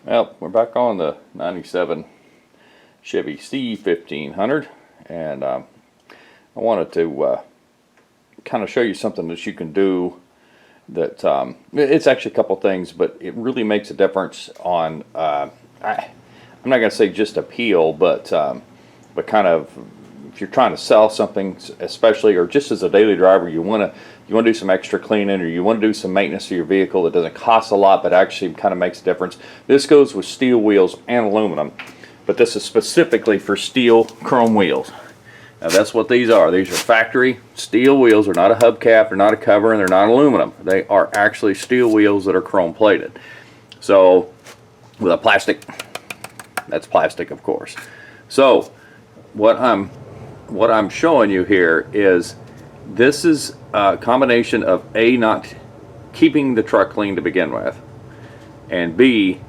Well, we're back on the 97 Chevy C1500, and I wanted to kind of show you something that you can do that it's actually a couple things, but it really makes a difference on I'm not going to say just appeal, but kind of if you're trying to sell something, especially or just as a daily driver, you want to do some extra cleaning, or you want to do some maintenance to your vehicle that doesn't cost a lot but actually kind of makes a difference. This goes with steel wheels and aluminum, but this is specifically for steel chrome wheels. Now that's what these are. These are factory steel wheels. They're not a hubcap, they're not a cover, and they're not aluminum. They are actually steel wheels that are chrome plated. So with a plastic, that's plastic of course. So what I'm showing you here is this is a combination of A, not keeping the truck clean to begin with, and B,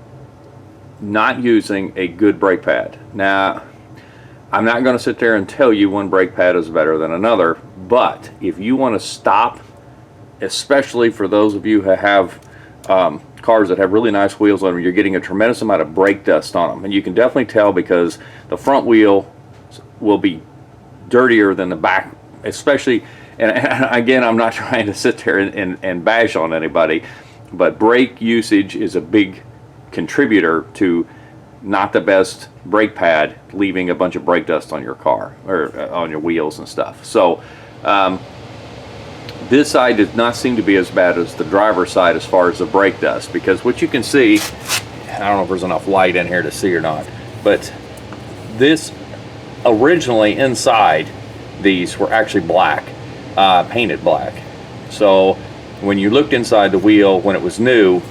not using a good brake pad. Now, I'm not going to sit there and tell you one brake pad is better than another, but if you want to stop, especially for those of you who have cars that have really nice wheels on them, you're getting a tremendous amount of brake dust on them. And you can definitely tell because the front wheel will be dirtier than the back, especially, and again, I'm not trying to sit there and bash on anybody, but brake usage is a big contributor to not the best brake pad leaving a bunch of brake dust on your car or on your wheels and stuff. So this side does not seem to be as bad as the driver's side as far as the brake dust, because what you can see, I don't know if there's enough light in here to see or not, but this originally inside these were actually black, painted black. So when you looked inside the wheel when it was new,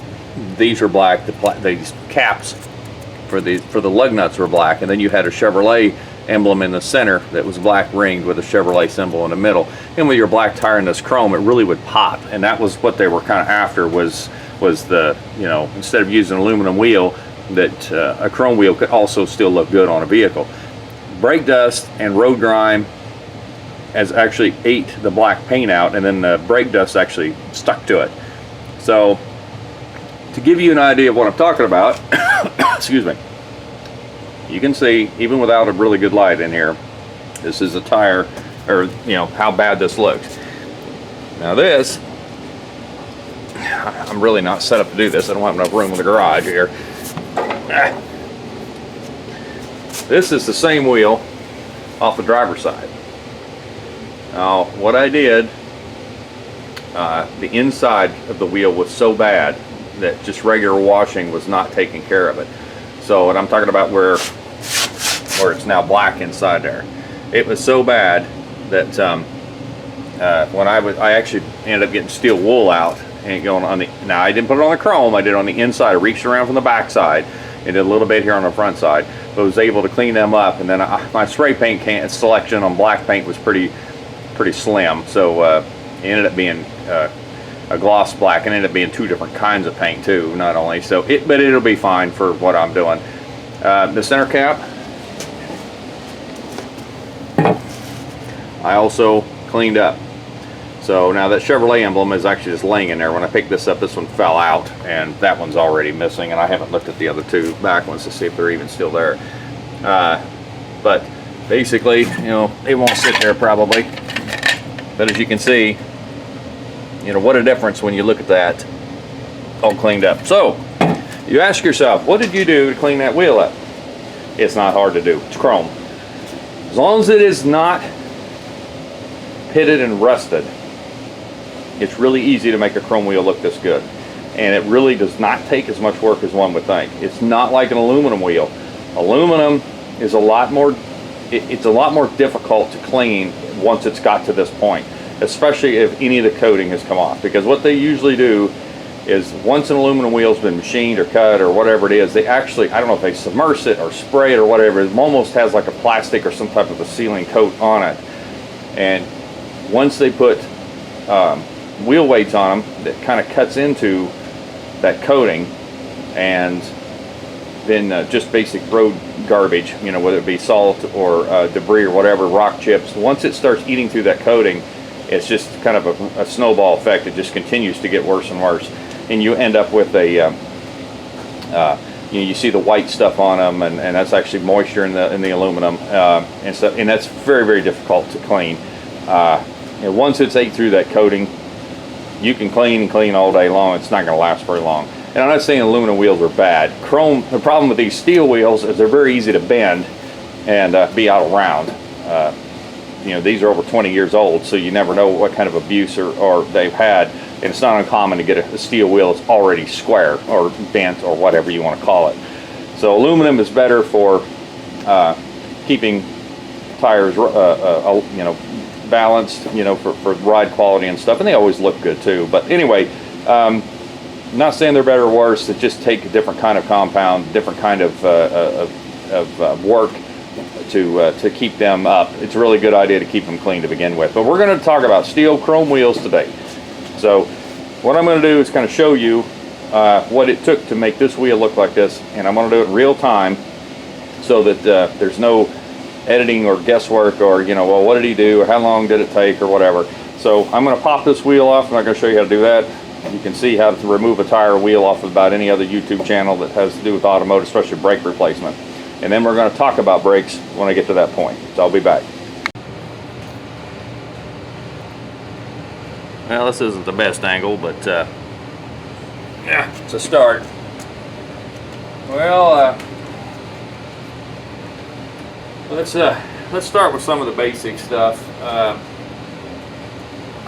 these were black. These caps for the lug nuts were black, and then you had a Chevrolet emblem in the center that was black ringed with a Chevrolet symbol in the middle. And with your black tire and this chrome, it really would pop, and that was what they were kind of after, was the, you know, instead of using an aluminum wheel, that a chrome wheel could also still look good on a vehicle. Brake dust and road grime has actually ate the black paint out, and then the brake dust actually stuck to it. So to give you an idea of what I'm talking about, excuse me, you can see even without a really good light in here, this is a tire, or you know how bad this looks. Now this, I'm really not set up to do this. I don't have enough room in the garage here. This is the same wheel off the driver's side. Now what I did, the inside of the wheel was so bad that just regular washing was not taking care of it. So what I'm talking about, where it's now black inside there, it was so bad that when I actually ended up getting steel wool out and going on the, now I didn't put it on the chrome, I did it on the inside. I reached around from the back side and did a little bit here on the front side, but was able to clean them up. And then my spray paint selection on black paint was pretty slim, so it ended up being a gloss black, and ended up being two different kinds of paint too, not only. So but it'll be fine for what I'm doing. The center cap, I also cleaned up. So now that Chevrolet emblem is actually just laying in there. When I picked this up, this one fell out, and that one's already missing, and I haven't looked at the other two back ones to see if they're even still there. But basically, you know, they won't sit there probably, but as you can see, you know, what a difference when you look at that all cleaned up. So you ask yourself, what did you do to clean that wheel up? It's not hard to do. It's chrome. As long as it is not pitted and rusted, it's really easy to make a chrome wheel look this good. And it really does not take as much work as one would think. It's not like an aluminum wheel. Aluminum is a lot more, it's a lot more difficult to clean once it's got to this point, especially if any of the coating has come off. Because what they usually do is, once an aluminum wheel's been machined or cut or whatever it is, they actually, I don't know if they submerge it or spray it or whatever, it almost has like a plastic or some type of a sealing coat on it. And once they put wheel weights on them, that kind of cuts into that coating, and then just basic road garbage, you know, whether it be salt or debris or whatever, rock chips, once it starts eating through that coating, it's just kind of a snowball effect. It just continues to get worse and worse, and you end up with a you see the white stuff on them, and that's actually moisture in the aluminum and stuff, and that's very, very difficult to clean. Once it's ate through that coating, you can clean and clean all day long. It's not going to last very long. And I'm not saying aluminum wheels are bad. Chrome, the problem with these steel wheels is they're very easy to bend and be out of round. These are over 20 years old, so you never know what kind of abuse or they've had. And it's not uncommon to get a steel wheel that's already square or bent or whatever you want to call it. So aluminum is better for keeping tires, balanced, for ride quality and stuff, and they always look good too. But anyway, not saying they're better or worse. It just take a different kind of compound, different kind of work to keep them up. It's a really good idea to keep them clean to begin with. But we're going to talk about steel chrome wheels today. So what I'm going to do is kind of show you what it took to make this wheel look like this, and I'm going to do it in real time so that there's no editing or guesswork or, well, what did he do or how long did it take or whatever. So I'm going to pop this wheel off. I'm not going to show you how to do that. You can see how to remove a tire wheel off of about any other YouTube channel that has to do with automotive, especially brake replacement. And then we're going to talk about brakes when I get to that point. So I'll be back. Well, this isn't the best angle, but yeah, it's a start. Well, let's start with some of the basic stuff. I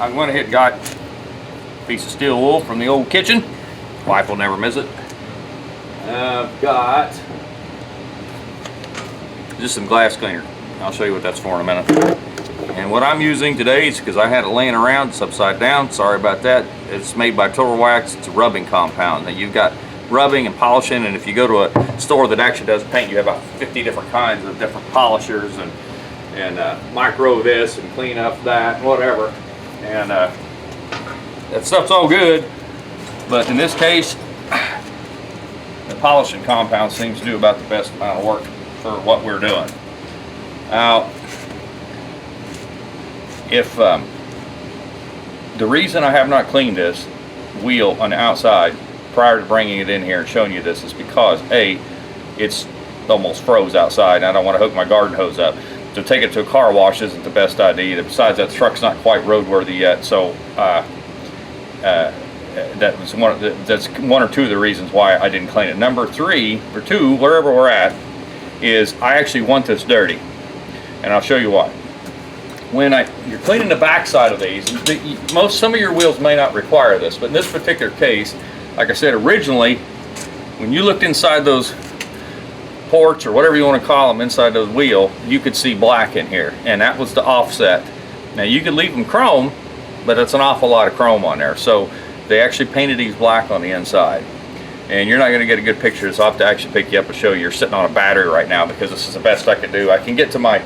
went ahead and got a piece of steel wool from the old kitchen. Wife will never miss it. I've got just some glass cleaner. I'll show you what that's for in a minute. And what I'm using today is, because I had it laying around, it's upside down, sorry about that. It's made by Total Wax. It's a rubbing compound. Now you've got rubbing and polishing, and if you go to a store that actually does paint, you have about 50 different kinds of different polishers and micro this and clean up that, whatever. And that stuff's all good, but in this case, the polishing compound seems to do about the best amount of work for what we're doing. Now, if the reason I have not cleaned this wheel on the outside prior to bringing it in here and showing you this is because A, it's almost froze outside and I don't want to hook my garden hose up. So take it to a car wash isn't the best idea either. Besides, that truck's not quite roadworthy yet, so that's one or two of the reasons why I didn't clean it. Number three, or two, wherever we're at, is I actually want this dirty, and I'll show you why. When you're cleaning the back side of these, some of your wheels may not require this, but in this particular case, like I said originally, when you looked inside those ports or whatever you want to call them inside the wheel, you could see black in here, and that was the offset. Now you could leave them chrome, but it's an awful lot of chrome on there, so they actually painted these black on the inside. And you're not going to get a good picture, so I'll have to actually pick you up and show you. You're sitting on a battery right now because this is the best I can do. I can get to my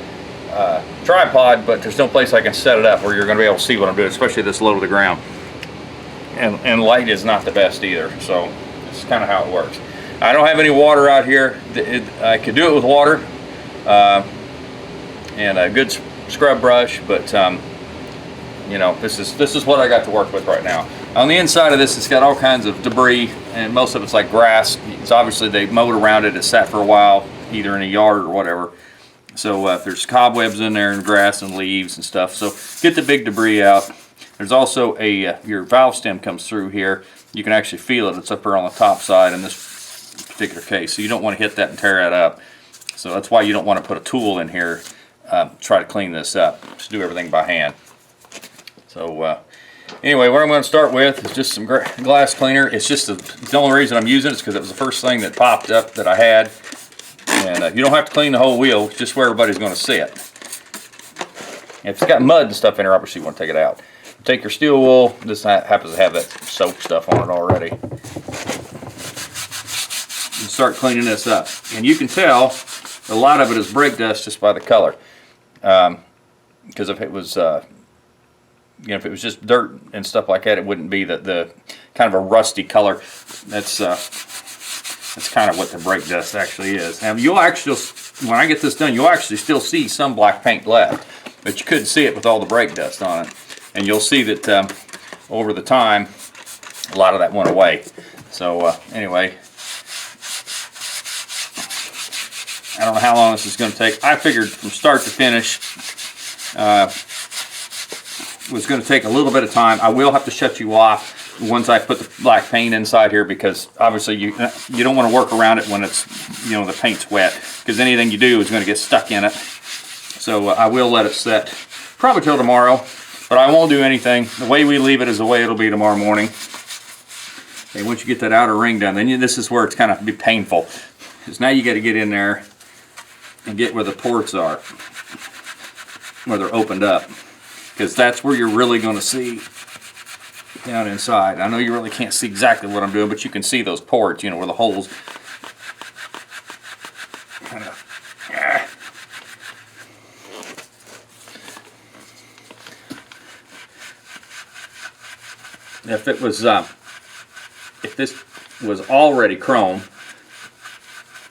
tripod, but there's no place I can set it up where you're going to be able to see what I'm doing, especially this low to the ground. And light is not the best either, so it's kind of how it works. I don't have any water out here. I could do it with water and a good scrub brush, but this is what I got to work with right now. On the inside of this, it's got all kinds of debris, and most of it's like grass. It's obviously they mowed around it. It sat for a while, either in a yard or whatever. So if there's cobwebs in there and grass and leaves and stuff, so get the big debris out. There's also your valve stem comes through here. You can actually feel it. It's up here on the top side in this particular case. So you don't want to hit that and tear that up. So that's why you don't want to put a tool in here. Try to clean this up. Just do everything by hand. So anyway, what I'm going to start with is just some glass cleaner. It's just the only reason I'm using it is because it was the first thing that popped up that I had. And you don't have to clean the whole wheel, it's just where everybody's going to sit. If it's got mud and stuff in there, obviously you want to take it out. Take your steel wool. This happens to have that soap stuff on it already. And start cleaning this up. And you can tell a lot of it is brake dust just by the color. Because if it was if it was just dirt and stuff like that, it wouldn't be the kind of a rusty color. That's kind of what the brake dust actually is. Now you'll actually, when I get this done, you'll actually still see some black paint left, but you couldn't see it with all the brake dust on it. And you'll see that over the time, a lot of that went away. So anyway, I don't know how long this is going to take. I figured from start to finish was going to take a little bit of time. I will have to shut you off once I put the black paint inside here, because obviously you don't want to work around it when it's, you know, the paint's wet, because anything you do is going to get stuck in it. So I will let it set probably till tomorrow, but I won't do anything. The way we leave it is the way it'll be tomorrow morning. Okay, once you get that outer ring done, then this is where it's kind of be painful, because now you got to get in there and get where the ports are, where they're opened up, because that's where you're really going to see down inside. I know you really can't see exactly what I'm doing, but you can see those ports, you know, where the holes kind of. If it was, if this was already chrome,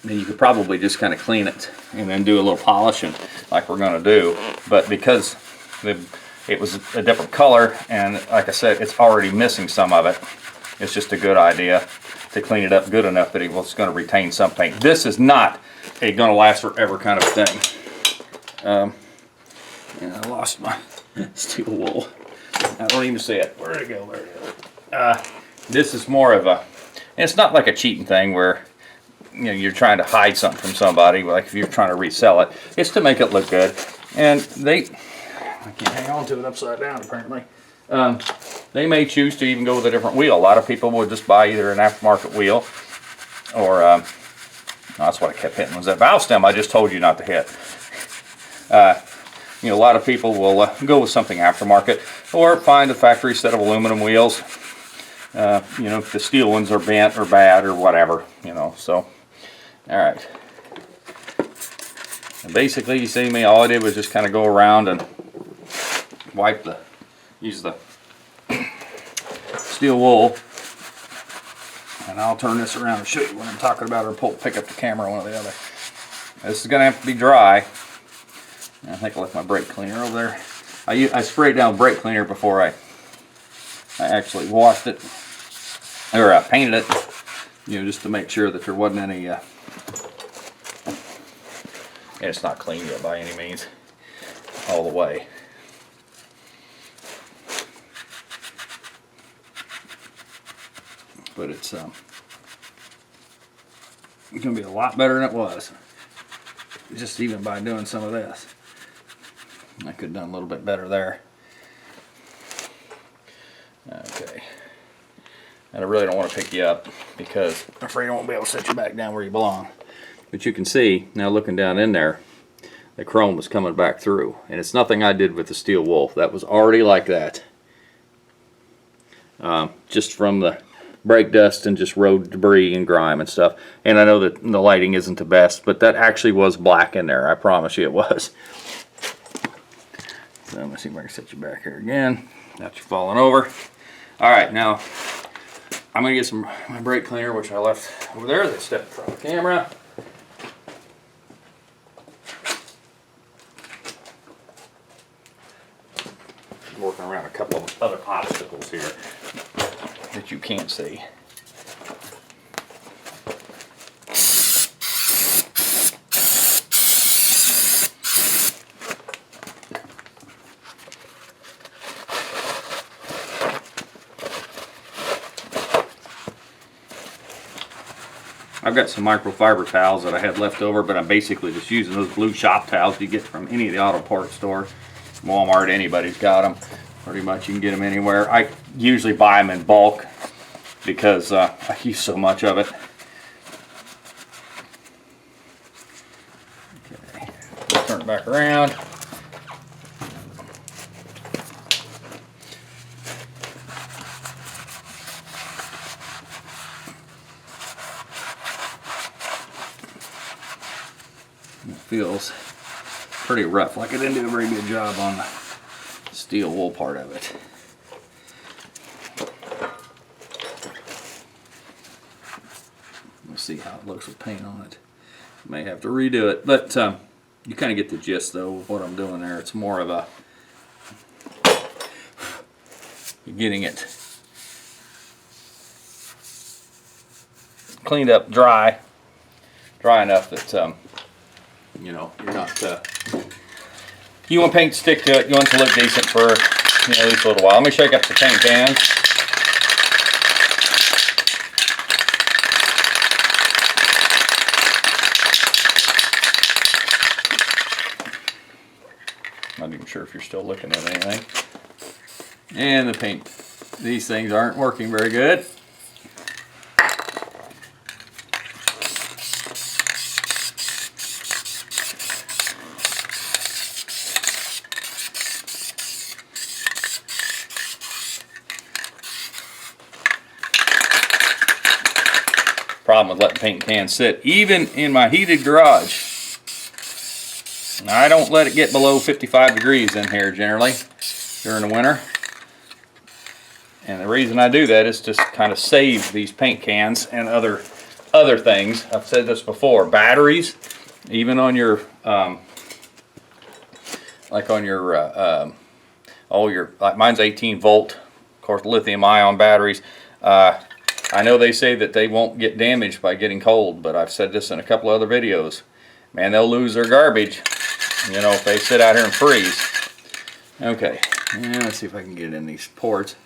then you could probably just kind of clean it and then do a little polishing like we're going to do. But because it was a different color, and like I said, it's already missing some of it, it's just a good idea to clean it up good enough that it's going to retain some paint. This is not a going to last forever kind of thing. And I lost my steel wool. I don't even see it. Where did it go? There it is. This is more of a, and it's not like a cheating thing where, you know, you're trying to hide something from somebody, like if you're trying to resell it. It's to make it look good. And I can't hang on to it upside down apparently. They may choose to even go with a different wheel. A lot of people would just buy either an aftermarket wheel or, that's what I kept hitting, was that valve stem I just told you not to hit. You know, a lot of people will go with something aftermarket or find a factory set of aluminum wheels. You know, if the steel ones are bent or bad or whatever, you know, so, all right. And basically, you see me, all I did was just kind of go around and use the steel wool, and I'll turn this around and show you what I'm talking about, or pick up the camera, one or the other. This is going to have to be dry. I think I left my brake cleaner over there. I sprayed down brake cleaner before I actually washed it, or painted it, you know, just to make sure that there wasn't any, and it's not clean yet by any means, all the way. But it's going to be a lot better than it was, just even by doing some of this. I could have done a little bit better there. Okay. And I really don't want to pick you up because I'm afraid I won't be able to set you back down where you belong. But you can see, now looking down in there, the chrome was coming back through. And it's nothing I did with the steel wool. That was already like that. Just from the brake dust and just road debris and grime and stuff. And I know that the lighting isn't the best, but that actually was black in there. I promise you it was. So let me see if I can set you back here again. Got you falling over. Alright, now I'm going to get my brake cleaner, which I left over there. They stepped in front of the camera. Working around a couple of other obstacles here that you can't see. I've got some microfiber towels that I had left over, but I'm basically just using those blue shop towels you get from any of the auto parts stores. Walmart, anybody's got them. Pretty much you can get them anywhere. I usually buy them in bulk because I use so much of it. Okay, turn it back around. It feels pretty rough, like I didn't do a very good job on the steel wool part of it. We'll see how it looks with paint on it. May have to redo it, but you kind of get the gist though of what I'm doing there. It's more of a getting it cleaned up, dry enough that You know, you're not. You want paint to stick to it. You want it to look decent for, you know, at least a little while. Let me shake up the paint cans. Not even sure if you're still looking at anything. And the paint. These things aren't working very good. Problem with letting paint cans sit, even in my heated garage. I don't let it get below 55 degrees in here generally during the winter. And the reason I do that is to kind of save these paint cans and other things. I've said this before, batteries, even on your like mine's 18 volt, of course, lithium ion batteries. I know they say that they won't get damaged by getting cold, but I've said this in a couple other videos. Man, they'll lose their garbage, you know, if they sit out here and freeze. Okay, and let's see if I can get it in these ports.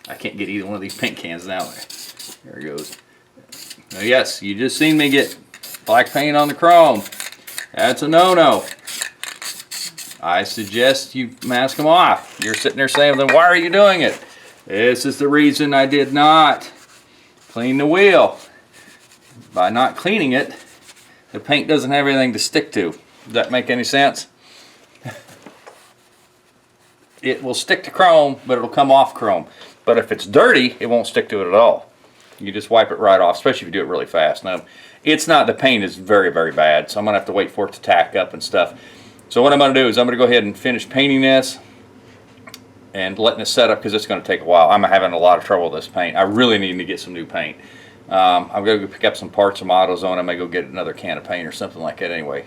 I can't get either one of these paint cans now. There it goes. Now, yes, you just seen me get black paint on the chrome. That's a no-no. I suggest you mask them off. You're sitting there saying, then why are you doing it? This is the reason I did not clean the wheel. By not cleaning it, the paint doesn't have anything to stick to. Does that make any sense? It will stick to chrome, but it'll come off chrome. But if it's dirty, it won't stick to it at all. You just wipe it right off, especially if you do it really fast. Now, it's not, the paint is very, very bad, so I'm going to have to wait for it to tack up and stuff. So what I'm going to do is I'm going to go ahead and finish painting this and letting it set up, because it's going to take a while. I'm having a lot of trouble with this paint. I really need to get some new paint. I'm going to go pick up some parts from AutoZone. I may go get another can of paint or something like that anyway.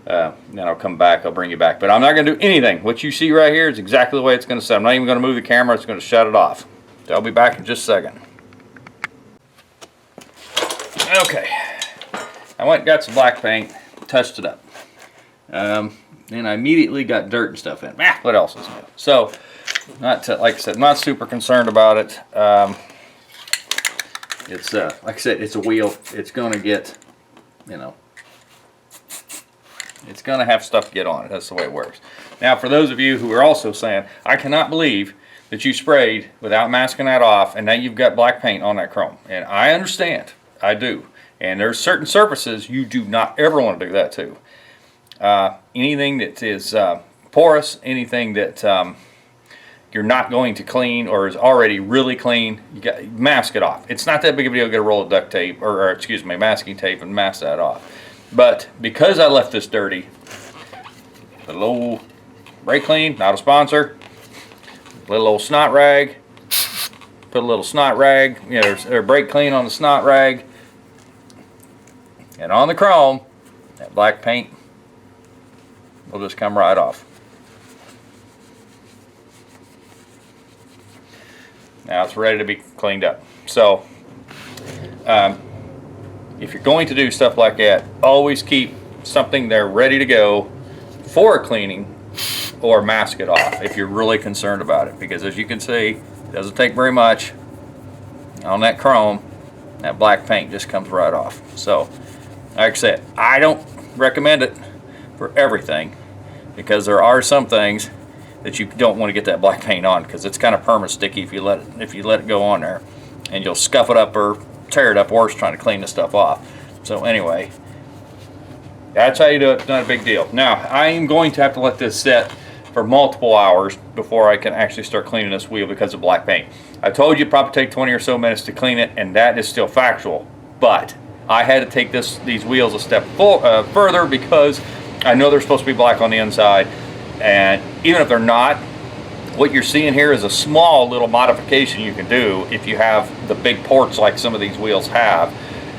Then I'll come back, I'll bring you back. But I'm not going to do anything. What you see right here is exactly the way it's going to set. I'm not even going to move the camera. It's going to shut it off. So I'll be back in just a second. Okay. I went and got some black paint, touched it up. And I immediately got dirt and stuff in. What else is new? So, like I said, not super concerned about it. It's like I said, it's a wheel. It's going to get, you know, it's going to have stuff get on it. That's the way it works. Now, for those of you who are also saying, I cannot believe that you sprayed without masking that off, and now you've got black paint on that chrome. And I understand. I do. And there's certain surfaces you do not ever want to do that to. Anything that is porous, anything that you're not going to clean or is already really clean, you got mask it off. It's not that big of a deal to get a roll of duct tape or excuse me, masking tape and mask that off. But because I left this dirty, the little brake clean, not a sponsor, little old snot rag, put a little snot rag, you know, or brake clean on the snot rag, and on the chrome, that black paint will just come right off. Now it's ready to be cleaned up. So if you're going to do stuff like that, always keep something there ready to go for cleaning, or mask it off if you're really concerned about it, because as you can see, it doesn't take very much on that chrome. That black paint just comes right off. So like I said, I don't recommend it for everything, because there are some things that you don't want to get that black paint on, because it's kind of perma sticky if you let it go on there, and you'll scuff it up or tear it up worse trying to clean the stuff off. So anyway, that's how you do it. It's not a big deal. Now I am going to have to let this set for multiple hours before I can actually start cleaning this wheel because of black paint. I told you it'd probably take 20 or so minutes to clean it, and that is still factual, but I had to take these wheels a step further, because I know they're supposed to be black on the inside, and even if they're not, what you're seeing here is a small little modification you can do if you have the big ports like some of these wheels have,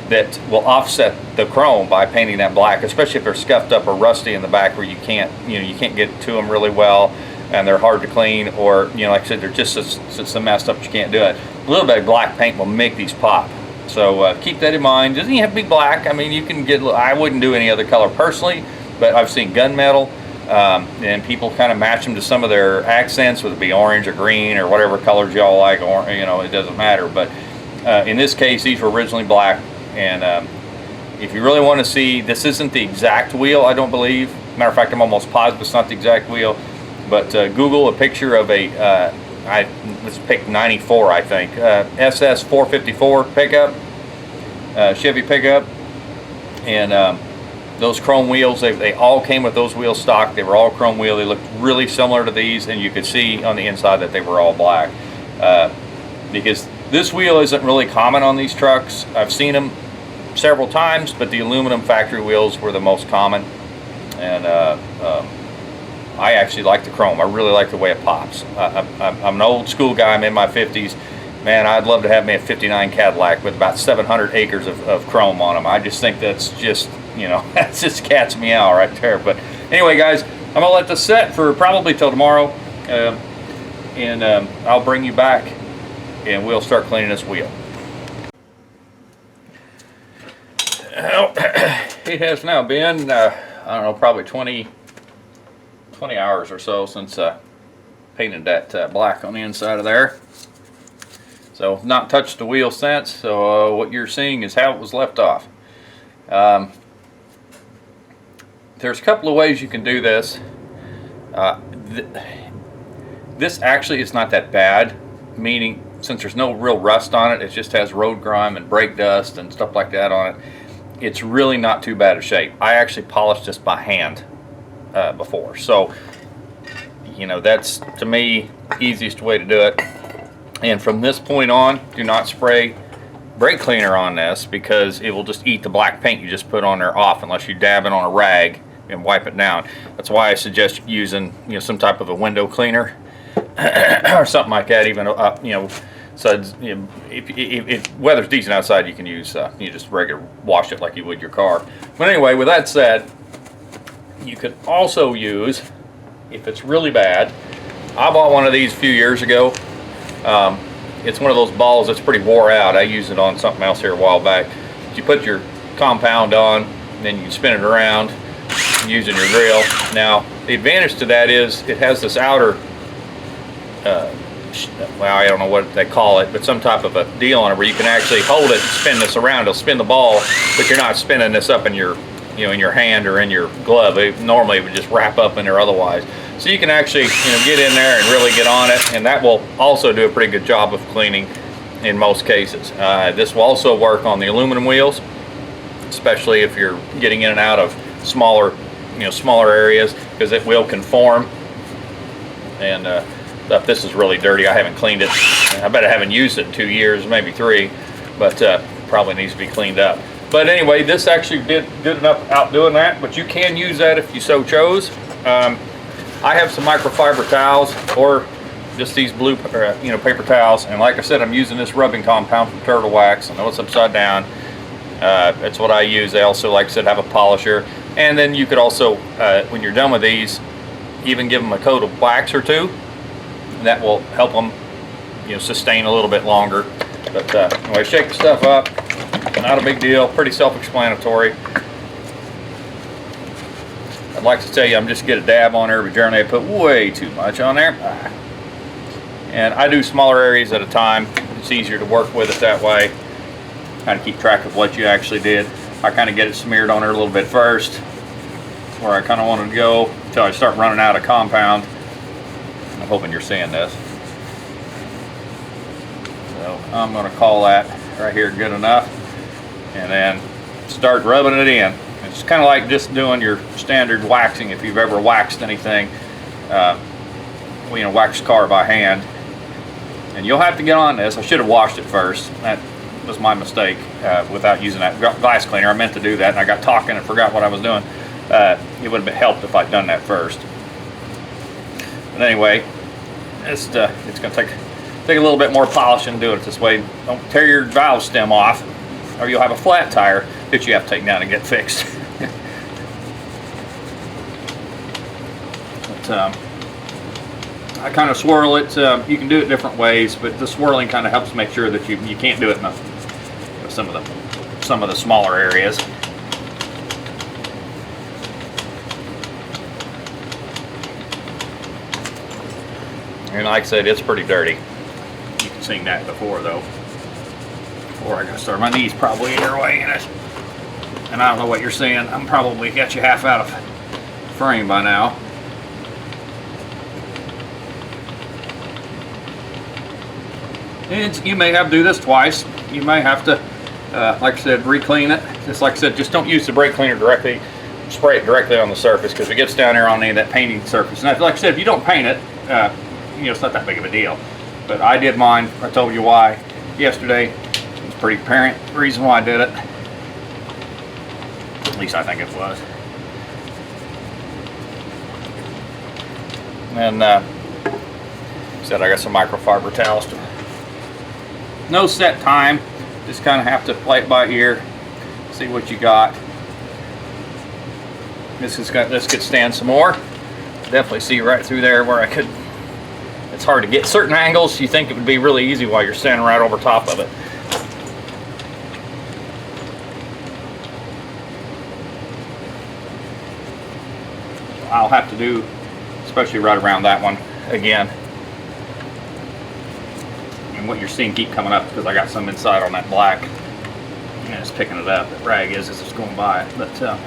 that will offset the chrome by painting that black, especially if they're scuffed up or rusty in the back where you can't get to them really well and they're hard to clean, or like I said, they're just so messed up you can't do it. A little bit of black paint will make these pop. So keep that in mind. Doesn't even have to be black. I mean, you can get, I wouldn't do any other color personally. but I've seen gunmetal, and people kind of match them to some of their accents, whether it be orange or green or whatever colors y'all like, or you know, it doesn't matter. But in this case, these were originally black, and if you really want to see, this isn't the exact wheel, I don't believe. Matter of fact, I'm almost positive it's not the exact wheel. But Google a picture of a let's pick 94, I think, SS 454 pickup, Chevy pickup, and those chrome wheels, they all came with those wheels stock. They were all chrome wheel. They looked really similar to these, and you could see on the inside that they were all black, because this wheel isn't really common on these trucks. I've seen them several times, but the aluminum factory wheels were the most common, and I actually like the chrome. I really like the way it pops. I'm an old school guy. I'm in my 50s. Man, I'd love to have me a 59 Cadillac with about 700 acres of chrome on them. I just think that's just, you know, that's just cat's meow right there. But anyway, guys, I'm going to let this set for probably till tomorrow, and I'll bring you back, and we'll start cleaning this wheel. Well, it has now been, I don't know, probably 20 hours or so since painted that black on the inside of there. So not touched the wheel since, so what you're seeing is how it was left off. There's a couple of ways you can do this. This actually is not that bad, meaning since there's no real rust on it, it just has road grime and brake dust and stuff like that on it. It's really not too bad a shape. I actually polished this by hand before, so you know, that's to me easiest way to do it. And from this point on, do not spray brake cleaner on this, because it will just eat the black paint you just put on there off, unless you dab it on a rag and wipe it down. That's why I suggest using, you know, some type of a window cleaner or something like that. Even you know, so you know, if weather's decent outside, you can use you just regular wash it like you would your car. But anyway, with that said, you could also use, if it's really bad, I bought one of these a few years ago. It's one of those balls that's pretty wore out. I used it on something else here a while back. You put your compound on, and then you can spin it around using your grill. Now, the advantage to that is it has this outer, well, I don't know what they call it, but some type of a deal on it where you can actually hold it and spin this around. It'll spin the ball, but you're not spinning this up in your, you know, in your hand or in your glove. Normally it would just wrap up in there otherwise. So you can actually, you know, get in there and really get on it, and that will also do a pretty good job of cleaning in most cases. This will also work on the aluminum wheels, especially if you're getting in and out of smaller, you know, smaller areas, because it will conform. And if this is really dirty, I haven't cleaned it. I bet I haven't used it in 2 years, maybe 3, but probably needs to be cleaned up. But anyway, this actually did good enough out doing that, but you can use that if you so chose. I have some microfiber towels, or just these blue, you know, paper towels, and like I said, I'm using this rubbing compound from Turtle Wax. I know it's upside down. That's what I use. They also, like I said, have a polisher, and then you could also, when you're done with these, even give them a coat of wax or two. That will help them, you know, sustain a little bit longer. But anyway, shake the stuff up. Not a big deal. Pretty self-explanatory. I'd like to tell you I'm just get a dab on there, but generally I put way too much on there. And I do smaller areas at a time. It's easier to work with it that way. Kind of keep track of what you actually did. I kind of get it smeared on there a little bit first, where I kind of wanted to go until I start running out of compound. I'm hoping you're seeing this. So I'm going to call that right here good enough, and then start rubbing it in. It's kind of like just doing your standard waxing if you've ever waxed anything, you know, wax car by hand. And you'll have to get on this. I should have washed it first. That was my mistake without using that glass cleaner. I meant to do that, and I got talking and forgot what I was doing. It would have been helped if I'd done that first. But anyway, it's going to take a little bit more polishing to do it this way. Don't tear your valve stem off, or you'll have a flat tire that you have to take down and get fixed. But, I kind of swirl it. You can do it different ways, but the swirling kind of helps make sure that you can't do it in some of the smaller areas. And like I said, it's pretty dirty. You can sing that before though. Before I got started. My knee's probably in your way in it. And I don't know what you're seeing. I'm probably got you half out of frame by now. And you may have to do this twice. You may have to, like I said, re-clean it. Just like I said, just don't use the brake cleaner directly. Spray it directly on the surface because it gets down there on that painting surface. And like I said, if you don't paint it, you know, it's not that big of a deal. But I did mine. I told you why yesterday. It's pretty apparent the reason why I did it. At least I think it was. And said I got some microfiber towels. No set time. Just kind of have to play it by ear. See what you got. This could stand some more. Definitely see right through there where I could. It's hard to get certain angles. You think it would be really easy while you're standing right over top of it. I'll have to do, especially right around that one again. And what you're seeing keep coming up because I got some inside on that black. And it's picking it up. The rag is as it's going by it. But so,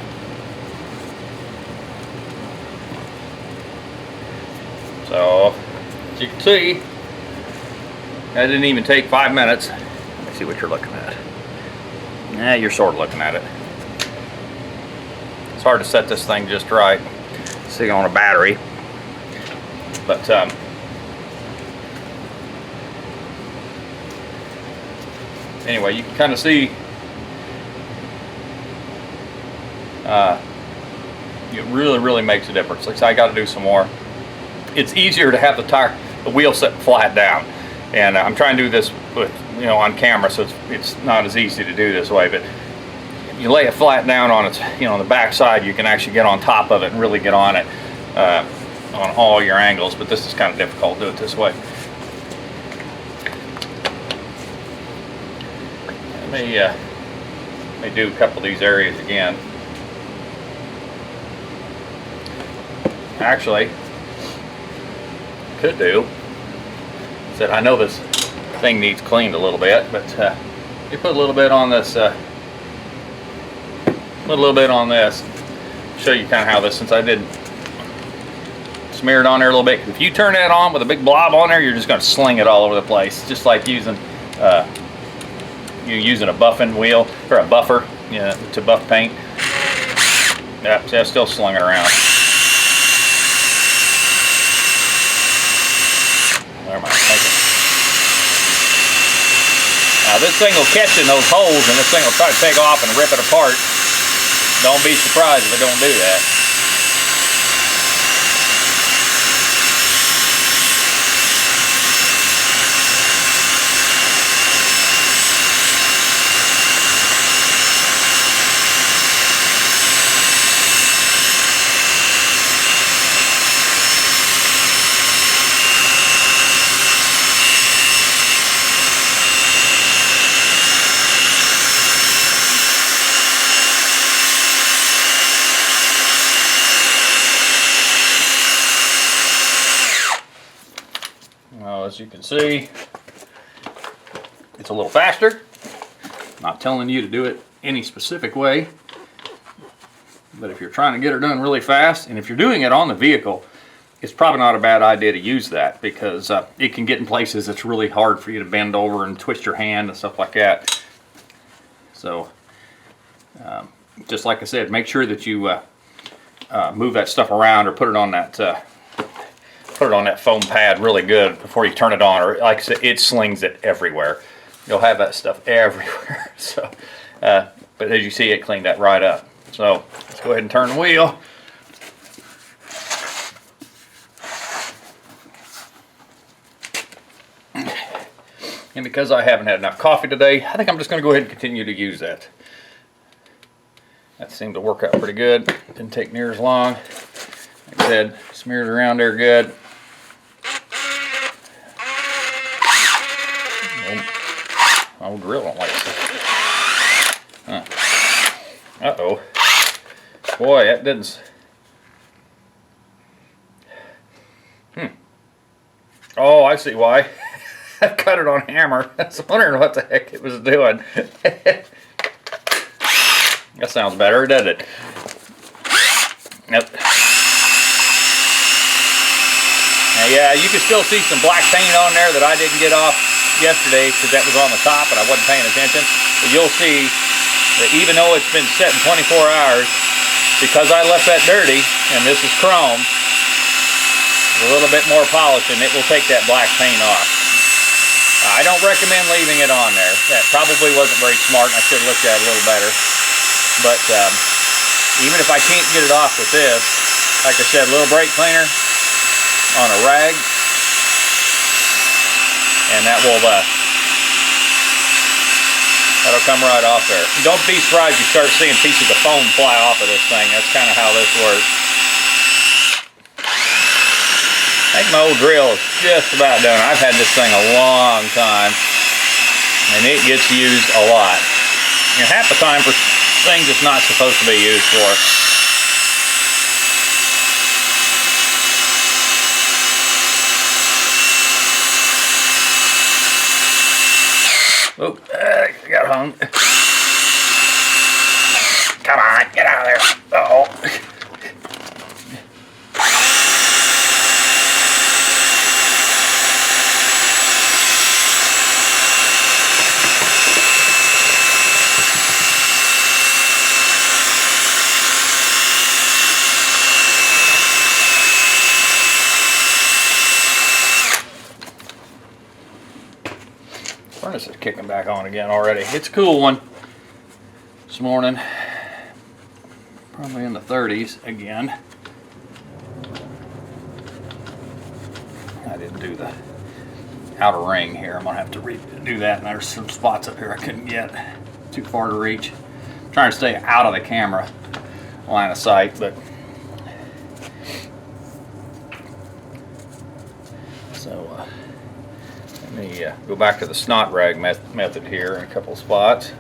as you can see, that didn't even take 5 minutes. Let me see what you're looking at. Yeah, you're sort of looking at it. It's hard to set this thing just right. Sitting on a battery. But, anyway, you can kind of see it really makes a difference. Like I said, I got to do some more. It's easier to have the wheel set flat down, and I'm trying to do this with, you know, on camera, so it's not as easy to do this way. But you lay it flat down on its, you know, on the back side, you can actually get on top of it and really get on it on all your angles. But this is kind of difficult to do it this way. Let me do a couple of these areas again. Actually, could do. Said I know this thing needs cleaned a little bit, but you put a little bit on this. Put a little bit on this. Show you kind of how this, since I did smear it on there a little bit. If you turn that on with a big blob on there, you're just going to sling it all over the place, just like using you're using a buffing wheel or a buffer, you know, to buff paint. Yeah, see, I still slung it around. There, my thinking. Now this thing will catch in those holes, and this thing will try to take off and rip it apart. Don't be surprised if it don't do that. Well, as you can see, it's a little faster. Not telling you to do it any specific way, but if you're trying to get it done really fast, and if you're doing it on the vehicle, it's probably not a bad idea to use that, because it can get in places that's really hard for you to bend over and twist your hand and stuff like that. So, just like I said, make sure that you move that stuff around, or put it on that foam pad really good before you turn it on, or like I said, it slings it everywhere. You'll have that stuff everywhere. So, but as you see, it cleaned that right up. So let's go ahead and turn the wheel. And because I haven't had enough coffee today, I think I'm just going to go ahead and continue to use that. That seemed to work out pretty good. Didn't take near as long. Like I said, smeared around there good. Old grill don't like this. Huh. Uh-oh. Boy, that didn't... Oh, I see why. I cut it on hammer. I was wondering what the heck it was doing. That sounds better, doesn't it? Yep. Now, yeah, you can still see some black paint on there that I didn't get off yesterday because that was on the top and I wasn't paying attention. But you'll see that even though it's been set in 24 hours, because I left that dirty, and this is chrome, a little bit more polish and it will take that black paint off. I don't recommend leaving it on there. That probably wasn't very smart and I should have looked at it a little better. But even if I can't get it off with this, like I said, a little brake cleaner on a rag, and that'll come right off there. Don't be surprised you start seeing pieces of foam fly off of this thing. That's kind of how this works. I think my old drill is just about done. I've had this thing a long time, and it gets used a lot. You know, half the time for things it's not supposed to be used for. Oh, I got hung. Come on, get out of there. Uh-oh. Furnace is kicking back on again already. It's a cool one this morning. Probably in the 30s again. I didn't do the outer ring here. I'm gonna have to redo that. And there's some spots up here I couldn't get. Too far to reach. I'm trying to stay out of the camera line of sight, but so let me go back to the snot rag method here in a couple of spots.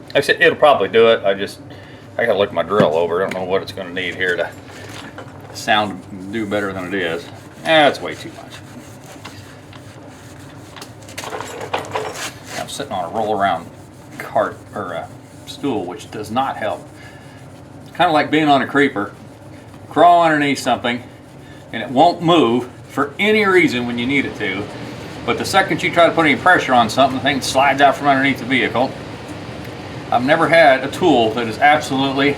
Like I said, it'll probably do it. I gotta look my drill over. I don't know what it's going to need here to do better than it is. That's way too much. I'm sitting on a roll around cart or a stool, which does not help. It's kind of like being on a creeper. Crawl underneath something and it won't move for any reason when you need it to. But the second you try to put any pressure on something, the thing slides out from underneath the vehicle. I've never had a tool that is absolutely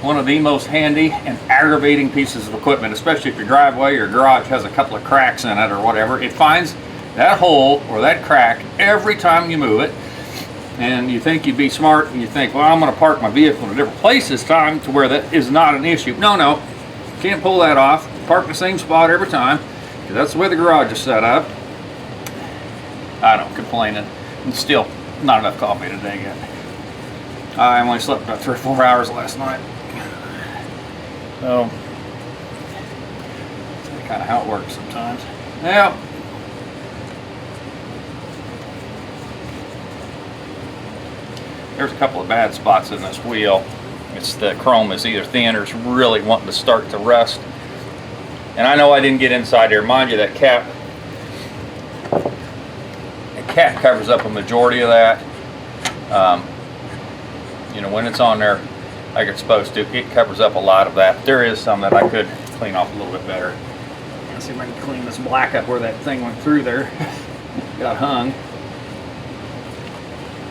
one of the most handy and aggravating pieces of equipment, especially if your driveway or garage has a couple of cracks in it or whatever. It finds that hole or that crack every time you move it. And you think you'd be smart and you think, well, I'm going to park my vehicle in a different place this time to where that is not an issue. No, can't pull that off. Park the same spot every time because that's the way the garage is set up. I don't complain, and still not enough coffee today yet. I only slept about 3 or 4 hours last night. So, that's kind of how it works sometimes. Now, there's a couple of bad spots in this wheel. It's the chrome is either thin or it's really wanting to start to rust. And I know I didn't get inside there. Mind you, that cap covers up a majority of that. You know, when it's on there like it's supposed to, it covers up a lot of that. There is some that I could clean off a little bit better. Let's see if I can clean this black up where that thing went through there. Got hung.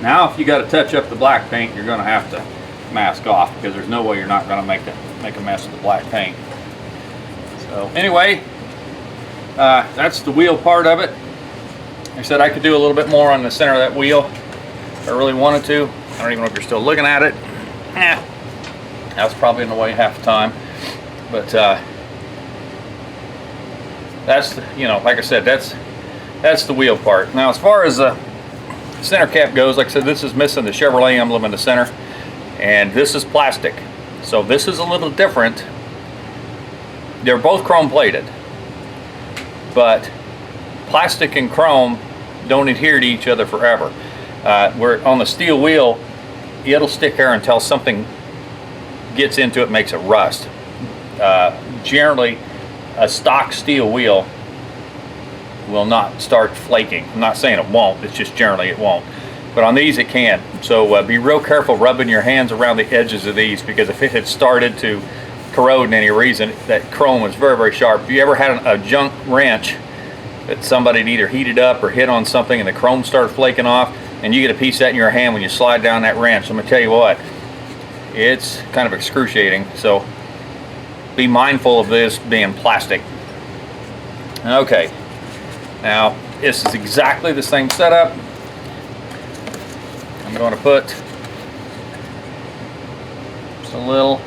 Now if you got to touch up the black paint, you're going to have to mask off because there's no way you're not going to make a mess with the black paint. So anyway, that's the wheel part of it. Like I said, I could do a little bit more on the center of that wheel if I really wanted to. I don't even know if you're still looking at it. That's probably in the way half the time. But that's, you know, like I said, that's the wheel part. Now as far as the center cap goes, like I said, this is missing the Chevrolet emblem in the center, and this is plastic. So this is a little different. They're both chrome plated, but plastic and chrome don't adhere to each other forever. Where on the steel wheel, it'll stick there until something gets into it, makes it rust. Generally, a stock steel wheel will not start flaking. I'm not saying it won't, it's just generally it won't. But on these it can. So be real careful rubbing your hands around the edges of these, because if it had started to corrode in any reason, that chrome was very, very sharp. If you ever had a junk wrench that somebody had either heated up or hit on something and the chrome started flaking off, and you get a piece of that in your hand when you slide down that wrench, I'm going to tell you what, it's kind of excruciating. So be mindful of this being plastic. Okay, now this is exactly the same setup. I'm going to put just a little,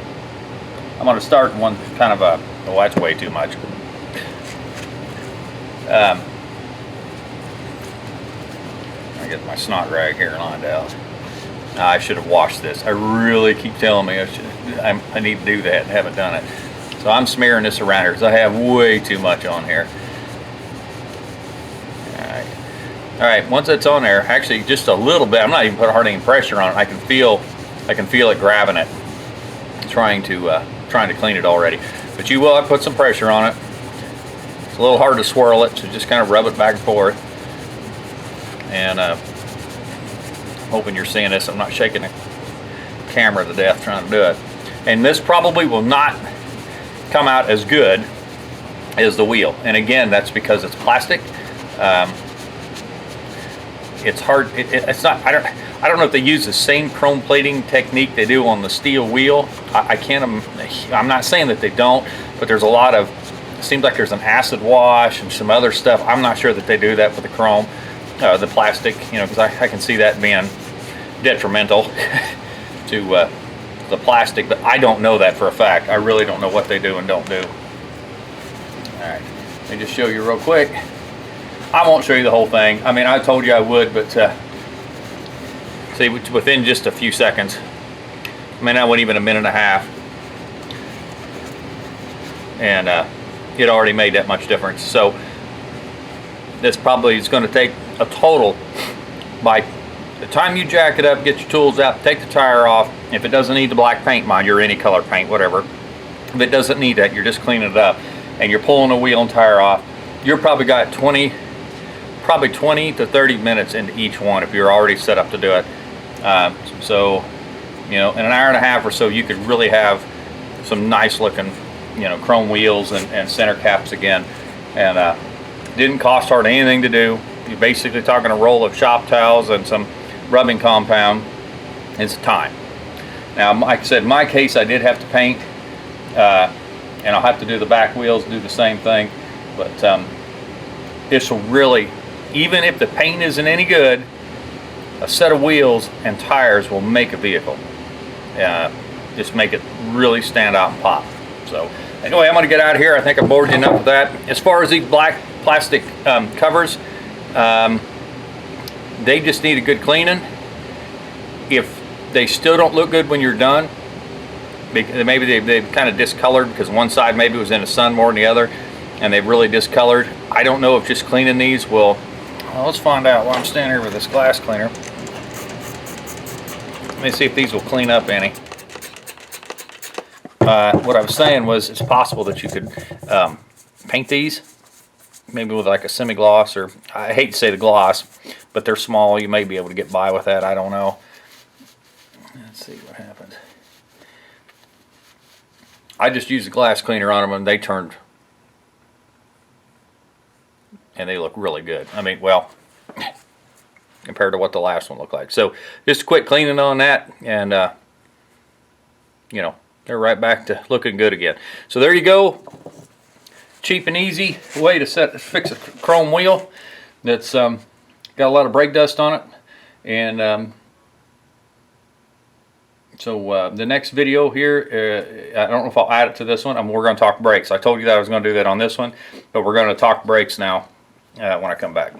I'm going to start in one kind of a, oh, that's way too much. I get my snot rag here lined out. I should have washed this. I really keep telling me I need to do that and haven't done it. So I'm smearing this around here because I have way too much on here. Alright, once it's on there, actually just a little bit, I'm not even putting hardly any pressure on it. I can feel it grabbing it, trying to clean it already. But you will have to put some pressure on it. It's a little hard to swirl it, so just kind of rub it back and forth. And hoping you're seeing this. I'm not shaking the camera to death trying to do it. And this probably will not come out as good as the wheel. And again, that's because it's plastic. It's hard. It's not. I don't know if they use the same chrome plating technique they do on the steel wheel. I'm not saying that they don't, but there's a lot of. It seems like there's an acid wash and some other stuff. I'm not sure that they do that with the chrome, the plastic. You know, because I can see that being detrimental to the plastic, but I don't know that for a fact. I really don't know what they do and don't do. All right, let me just show you real quick. I won't show you the whole thing. I mean, I told you I would, but see, within just a few seconds, I mean, that wasn't even a minute and a half, and it already made that much difference. So this probably is going to take a total, by the time you jack it up, get your tools out, take the tire off. If it doesn't need the black paint, mind you, or any color paint, whatever. If it doesn't need that, you're just cleaning it up, and you're pulling the wheel and tire off. You're probably got 20 to 30 minutes into each one if you're already set up to do it. So, you know, in an hour and a half or so, you could really have some nice looking, you know, chrome wheels and center caps again. And didn't cost hardly anything to do. You're basically talking a roll of shop towels and some rubbing compound. It's time. Now, like I said, in my case, I did have to paint, and I'll have to do the back wheels, do the same thing. But this will really, even if the paint isn't any good, a set of wheels and tires will make a vehicle. Just make it really stand out and pop. So anyway, I'm going to get out of here. I think I bored you enough with that. As far as these black plastic covers, they just need a good cleaning. If they still don't look good when you're done, maybe they've kind of discolored because one side maybe was in the sun more than the other, and they've really discolored. I don't know if just cleaning these will. Well, let's find out while I'm standing here with this glass cleaner. Let me see if these will clean up any. What I was saying was it's possible that you could paint these maybe with like a semi-gloss, or I hate to say the gloss, but they're small. You may be able to get by with that. I don't know. Let's see what happens. I just used a glass cleaner on them and they turned, and they look really good. I mean, well, compared to what the last one looked like. So just a quick cleaning on that, and you know, they're right back to looking good again. So there you go. Cheap and easy way to fix a chrome wheel that's got a lot of brake dust on it. And so the next video here, I don't know if I'll add it to this one. We're going to talk brakes. I told you that I was going to do that on this one, but we're going to talk brakes now when I come back.